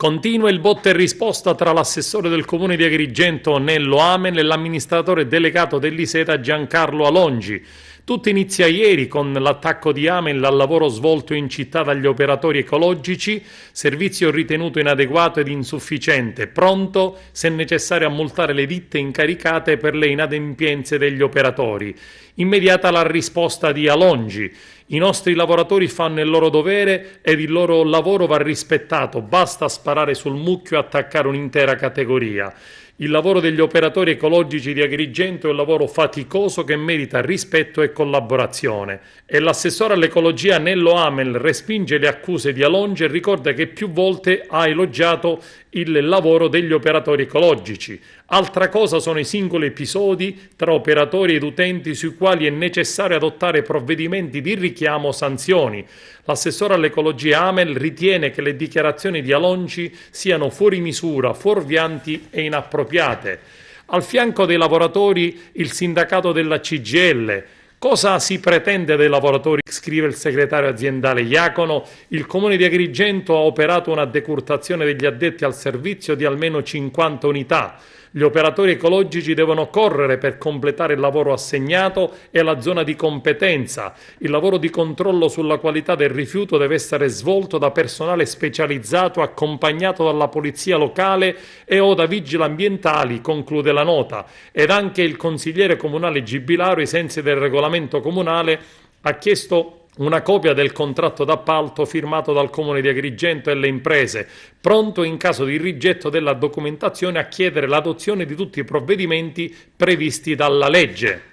Continua il botta e risposta tra l'assessore del comune di Agrigento Nello Amel e l'amministratore delegato dell'Iseta Giancarlo Alongi. Tutto inizia ieri con l'attacco di Amel al lavoro svolto in città dagli operatori ecologici, servizio ritenuto inadeguato ed insufficiente, pronto se necessario a multare le ditte incaricate per le inadempienze degli operatori. Immediata la risposta di Alongi. I nostri lavoratori fanno il loro dovere ed il loro lavoro va rispettato, basta sparare sul mucchio e attaccare un'intera categoria. Il lavoro degli operatori ecologici di Agrigento è un lavoro faticoso che merita rispetto e collaborazione. E l'assessore all'ecologia Nello Amel respinge le accuse di Alongi e ricorda che più volte ha elogiato il lavoro degli operatori ecologici. Altra cosa sono i singoli episodi tra operatori ed utenti sui quali è necessario adottare provvedimenti di richiamo o sanzioni. L'assessore all'ecologia Amel ritiene che le dichiarazioni di Alongi siano fuori misura, fuorvianti e inappropriate. Al fianco dei lavoratori il sindacato della CGIL. Cosa si pretende dai lavoratori? Scrive il segretario aziendale Iacono. Il comune di Agrigento ha operato una decurtazione degli addetti al servizio di almeno 50 unità. Gli operatori ecologici devono correre per completare il lavoro assegnato e la zona di competenza. Il lavoro di controllo sulla qualità del rifiuto deve essere svolto da personale specializzato accompagnato dalla polizia locale e o da vigili ambientali, conclude la nota. Ed anche il consigliere comunale Gibilaro, ai sensi del regolamento comunale, ha chiesto una copia del contratto d'appalto firmato dal Comune di Agrigento e le imprese, pronto in caso di rigetto della documentazione a chiedere l'adozione di tutti i provvedimenti previsti dalla legge.